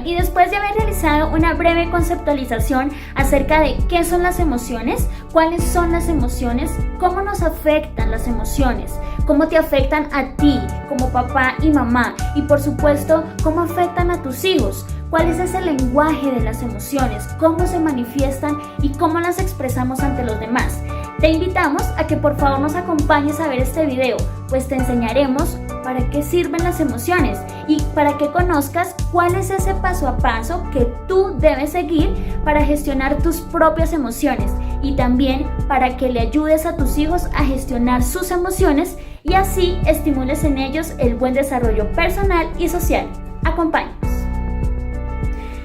y después de haber realizado una breve conceptualización acerca de qué son las emociones, cuáles son las emociones, cómo nos afectan las emociones, cómo te afectan a ti como papá y mamá y por supuesto cómo afectan a tus hijos, cuál es ese lenguaje de las emociones, cómo se manifiestan y cómo las expresamos ante los demás. Te invitamos a que por favor nos acompañes a ver este video, pues te enseñaremos para qué sirven las emociones y para que conozcas cuál es ese paso a paso que tú debes seguir para gestionar tus propias emociones y también para que le ayudes a tus hijos a gestionar sus emociones y así estimules en ellos el buen desarrollo personal y social. Acompáñanos.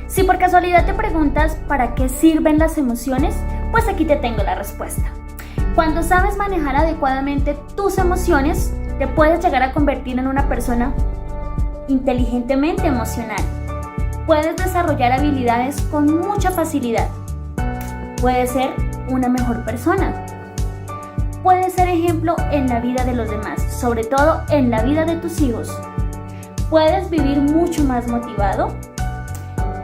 Si por casualidad te preguntas para qué sirven las emociones, pues aquí te tengo la respuesta. Cuando sabes manejar adecuadamente tus emociones, te puedes llegar a convertir en una persona inteligentemente emocional. Puedes desarrollar habilidades con mucha facilidad. Puedes ser una mejor persona. Puedes ser ejemplo en la vida de los demás, sobre todo en la vida de tus hijos. Puedes vivir mucho más motivado.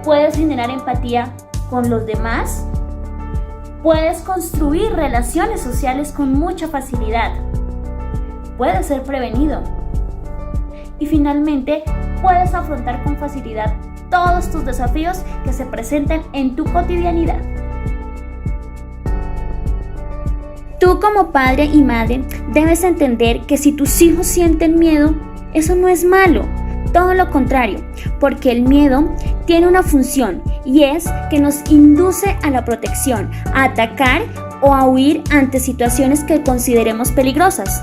Puedes generar empatía con los demás. Puedes construir relaciones sociales con mucha facilidad. Puedes ser prevenido. Y finalmente, puedes afrontar con facilidad todos tus desafíos que se presenten en tu cotidianidad. Tú como padre y madre debes entender que si tus hijos sienten miedo, eso no es malo. Todo lo contrario, porque el miedo tiene una función y es que nos induce a la protección, a atacar o a huir ante situaciones que consideremos peligrosas.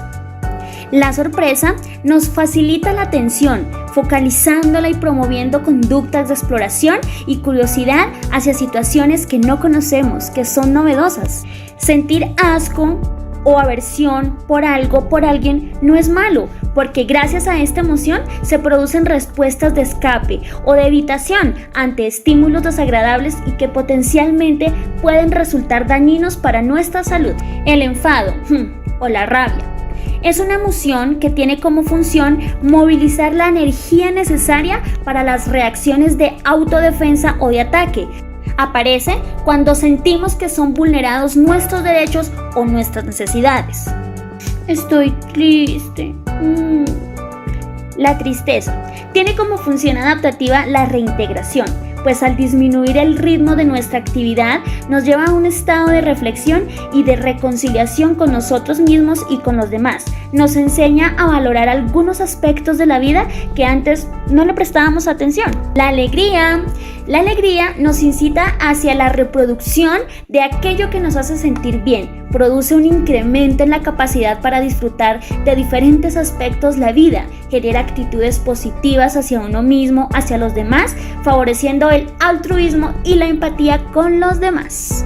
La sorpresa nos facilita la atención, focalizándola y promoviendo conductas de exploración y curiosidad hacia situaciones que no conocemos, que son novedosas. Sentir asco o aversión por algo, por alguien, no es malo, porque gracias a esta emoción se producen respuestas de escape o de evitación ante estímulos desagradables y que potencialmente pueden resultar dañinos para nuestra salud. El enfado o la rabia es una emoción que tiene como función movilizar la energía necesaria para las reacciones de autodefensa o de ataque. Aparece cuando sentimos que son vulnerados nuestros derechos o nuestras necesidades. Estoy triste. La tristeza tiene como función adaptativa la reintegración, pues al disminuir el ritmo de nuestra actividad nos lleva a un estado de reflexión y de reconciliación con nosotros mismos y con los demás. Nos enseña a valorar algunos aspectos de la vida que antes no le prestábamos atención. La alegría nos incita hacia la reproducción de aquello que nos hace sentir bien. Produce un incremento en la capacidad para disfrutar de diferentes aspectos de la vida, genera actitudes positivas hacia uno mismo, hacia los demás, favoreciendo el altruismo y la empatía con los demás.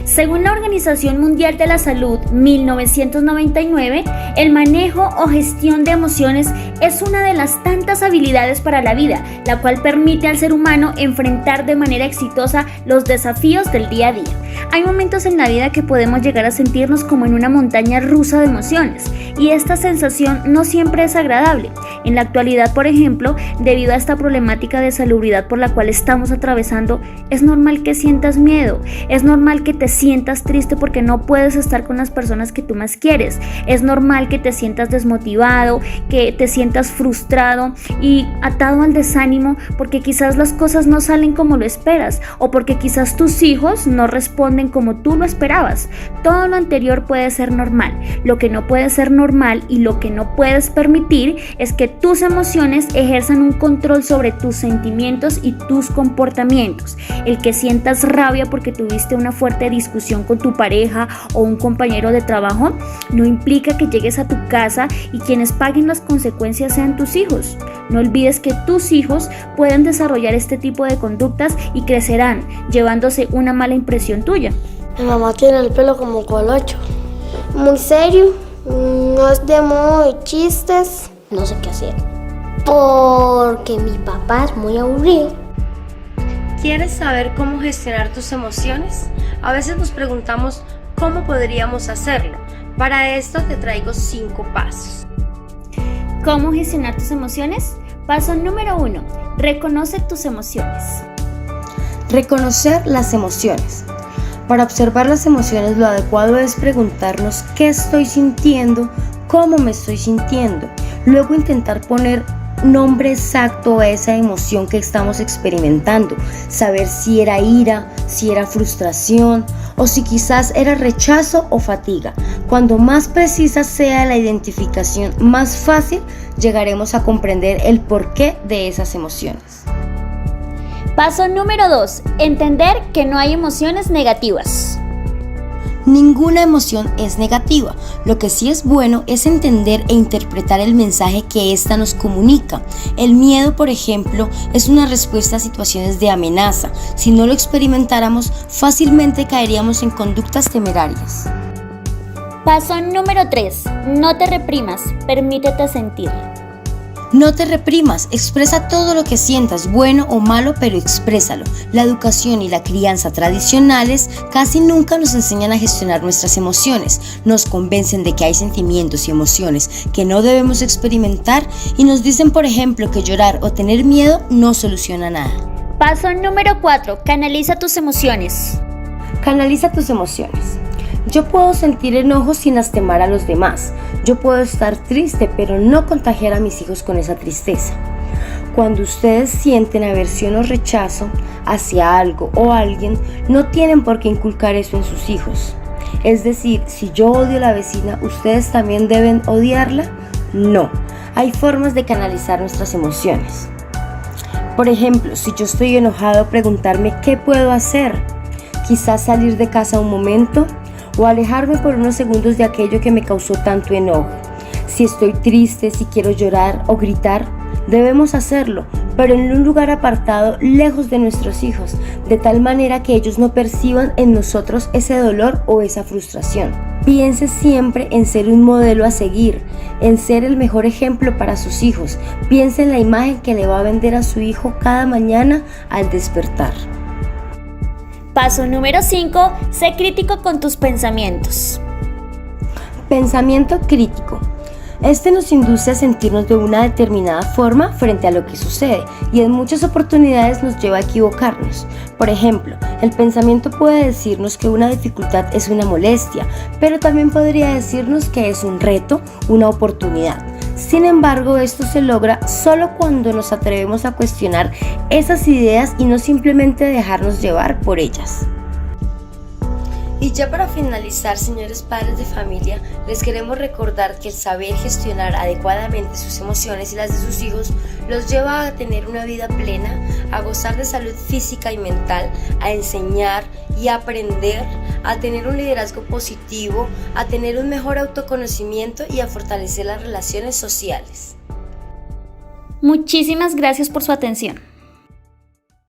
Según la Organización Mundial de la Salud, 1999, el manejo o gestión de emociones es una de las tantas habilidades para la vida, la cual permite al ser humano enfrentar de manera exitosa los desafíos del día a día. Hay momentos en la vida que podemos llegar a sentirnos como en una montaña rusa de emociones, y esta sensación no siempre es agradable. En la actualidad, por ejemplo, debido a esta problemática de salubridad por la cual estamos atravesando, es normal que sientas miedo, es normal que te sientas triste porque no puedes estar con las personas que tú más quieres, es normal que te sientas desmotivado, que te sientas frustrado y atado al desánimo porque quizás las cosas no salen como lo esperas o porque quizás tus hijos no responden como tú lo esperabas. Todo lo anterior puede ser normal. Lo que no puede ser normal y lo que no puedes permitir es que tus emociones ejerzan un control sobre tus sentimientos y tus comportamientos. El que sientas rabia porque tuviste una fuerte discusión con tu pareja o un compañero de trabajo no implica que llegues a tu casa y quienes paguen las consecuencias sean tus hijos. No olvides que tus hijos pueden desarrollar este tipo de conductas y crecerán llevándose una mala impresión tuya. Mi mamá tiene el pelo como colocho, muy serio, no es de modo de chistes, no sé qué hacer, porque mi papá es muy aburrido. ¿Quieres saber cómo gestionar tus emociones? A veces nos preguntamos cómo podríamos hacerlo. Para esto te traigo 5 pasos. ¿Cómo gestionar tus emociones? Paso número 1. Reconoce tus emociones. Reconocer las emociones. Para observar las emociones, lo adecuado es preguntarnos qué estoy sintiendo, cómo me estoy sintiendo. Luego intentar poner nombre exacto a esa emoción que estamos experimentando. Saber si era ira, si era frustración o si quizás era rechazo o fatiga. Cuando más precisa sea la identificación, más fácil llegaremos a comprender el porqué de esas emociones. Paso número 2. Entender que no hay emociones negativas. Ninguna emoción es negativa. Lo que sí es bueno es entender e interpretar el mensaje que ésta nos comunica. El miedo, por ejemplo, es una respuesta a situaciones de amenaza. Si no lo experimentáramos, fácilmente caeríamos en conductas temerarias. Paso número 3. No te reprimas, permítete sentir. No te reprimas, expresa todo lo que sientas, bueno o malo, pero exprésalo. La educación y la crianza tradicionales casi nunca nos enseñan a gestionar nuestras emociones. Nos convencen de que hay sentimientos y emociones que no debemos experimentar y nos dicen, por ejemplo, que llorar o tener miedo no soluciona nada. Paso número 4. Canaliza tus emociones. Canaliza tus emociones. Yo puedo sentir enojo sin lastimar a los demás. Yo puedo estar triste, pero no contagiar a mis hijos con esa tristeza. Cuando ustedes sienten aversión o rechazo hacia algo o alguien, no tienen por qué inculcar eso en sus hijos. Es decir, si yo odio a la vecina, ¿ustedes también deben odiarla? No. Hay formas de canalizar nuestras emociones. Por ejemplo, si yo estoy enojado, preguntarme ¿qué puedo hacer? Quizás salir de casa un momento o alejarme por unos segundos de aquello que me causó tanto enojo. Si estoy triste, si quiero llorar o gritar, debemos hacerlo, pero en un lugar apartado, lejos de nuestros hijos, de tal manera que ellos no perciban en nosotros ese dolor o esa frustración. Piense siempre en ser un modelo a seguir, en ser el mejor ejemplo para sus hijos. Piense en la imagen que le va a vender a su hijo cada mañana al despertar. Paso número 5. Sé crítico con tus pensamientos. Pensamiento crítico. Este nos induce a sentirnos de una determinada forma frente a lo que sucede y en muchas oportunidades nos lleva a equivocarnos. Por ejemplo, el pensamiento puede decirnos que una dificultad es una molestia, pero también podría decirnos que es un reto, una oportunidad. Sin embargo, esto se logra solo cuando nos atrevemos a cuestionar esas ideas y no simplemente dejarnos llevar por ellas. Y ya para finalizar, señores padres de familia, les queremos recordar que el saber gestionar adecuadamente sus emociones y las de sus hijos los lleva a tener una vida plena, a gozar de salud física y mental, a enseñar y a aprender, a tener un liderazgo positivo, a tener un mejor autoconocimiento y a fortalecer las relaciones sociales. Muchísimas gracias por su atención.